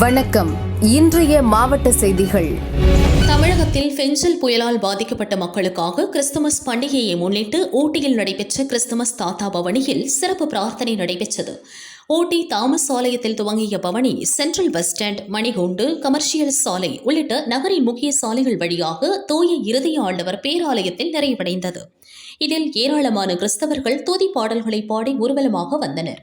வணக்கம். இன்றைய மாவட்ட செய்திகள். தமிழகத்தில் பெஞ்சல் புயலால் பாதிக்கப்பட்ட மக்களுக்காக கிறிஸ்துமஸ் பண்டிகையை முன்னிட்டு ஊட்டியில் நடைபெற்ற கிறிஸ்துமஸ் தாத்தா பவனியில் சிறப்பு பிரார்த்தனை நடைபெற்றது. ஊட்டி தாமஸ் ஆலயத்தில் துவங்கிய பவனி சென்ட்ரல் பஸ் ஸ்டாண்ட், மணிகூண்டு, கமர்ஷியல் சாலை உள்ளிட்ட நகரின் முக்கிய சாலைகள் வழியாக தூய இருதய ஆண்டவர் பேராலயத்தில் நிறைவடைந்தது. இதில் ஏராளமான கிறிஸ்தவர்கள் துதி பாடல்களை பாடி ஊர்வலமாக வந்தனர்.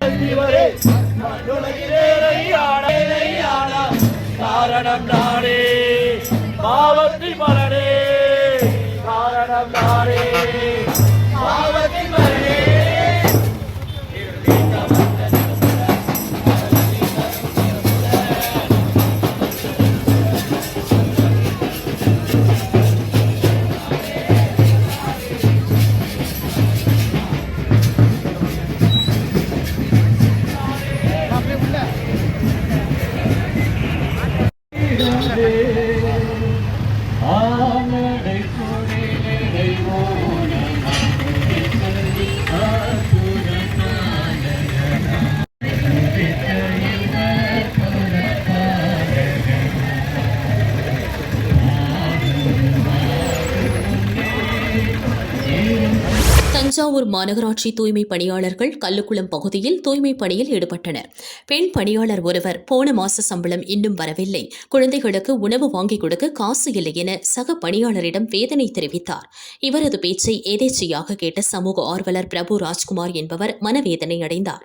தஞ்சாவூர் மாநகராட்சி தூய்மை பணியாளர்கள் கல்லுக்குளம் பகுதியில் தூய்மை பணியில் ஈடுபட்டனர். பெண் பணியாளர் ஒருவர் போன மாச சம்பளம் இன்னும் வரவில்லை, குழந்தைகளுக்கு உணவு வாங்கிக் கொடுக்க காசு இல்லை என சக பணியாளரிடம் வேதனை தெரிவித்தார். இவரது பேச்சை எதேச்சையாக கேட்ட சமூக ஆர்வலர் பிரபு ராஜ்குமார் என்பவர் மனவேதனை அடைந்தார்.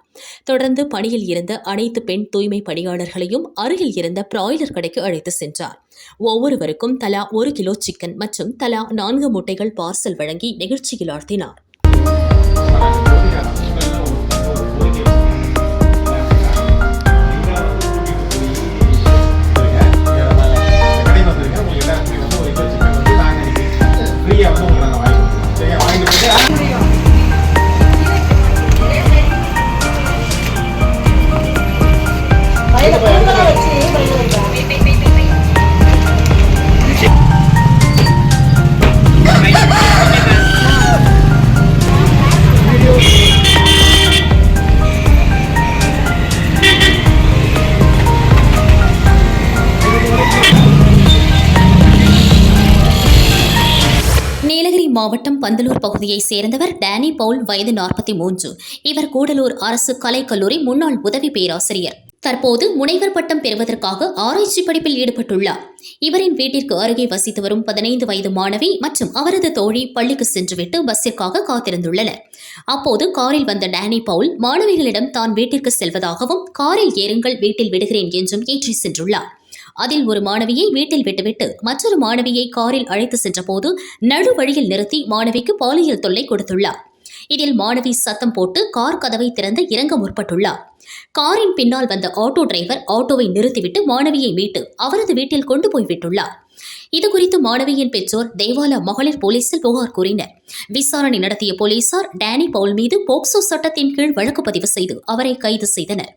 தொடர்ந்து பணியில் இருந்த அனைத்து பெண் தூய்மை பணியாளர்களையும் அருகில் இருந்த பிராய்லர் கடைக்கு அழைத்து சென்றார். ஒவ்வொருவருக்கும் தலா 1 கிலோ சிக்கன் மற்றும் தலா 4 முட்டைகள் பார்சல் வழங்கி நிகழ்ச்சியில் ஆழ்த்தினார். மாவட்டம் பந்தலூர் பகுதியைச் சேர்ந்தவர் டேனி பவுல், வயது 43. இவர் கூடலூர் அரசு கலைக்கல்லூரி முன்னாள் உதவி பேராசிரியர். தற்போது முனைவர் பட்டம் பெறுவதற்காக ஆராய்ச்சி படிப்பில் ஈடுபட்டுள்ளார். இவரின் வீட்டிற்கு அருகே வசித்து வரும் 15 வயது மாணவி மற்றும் அவரது தோழி பள்ளிக்கு சென்றுவிட்டு பஸ்ஸிற்காக காத்திருந்துள்ளனர். அப்போது காரில் வந்த டேனி பவுல் மாணவிகளிடம் தான் வீட்டிற்கு செல்வதாகவும், காரில் ஏறுங்கள், வீட்டில் விடுகிறேன் என்றும் ஏற்றி சென்றுள்ளார். அதில் ஒரு மாணவியை வீட்டில் விட்டுவிட்டு மற்றொரு மாணவியை காரில் அழைத்து சென்றபோது நடு வழியில் நிறுத்தி மாணவிக்கு பாலியல் தொல்லை கொடுத்துள்ளார். இதில் மாணவி சத்தம் போட்டு கார் கதவை திறந்து இறங்க முற்பட்டுள்ளார். காரின் பின்னால் வந்த ஆட்டோ டிரைவர் ஆட்டோவை நிறுத்திவிட்டு மாணவியை மீட்டு அவரது வீட்டில் கொண்டு போய் விட்டுள்ளார். இதுகுறித்து மாணவியின் பெற்றோர் தேவாலா மகளிர் போலீசில் புகார் கூறினர். விசாரணை நடத்திய போலீசார் டேனி பவுல் மீது போக்சோ சட்டத்தின் கீழ் வழக்கு பதிவு செய்து அவரை கைது செய்தனர்.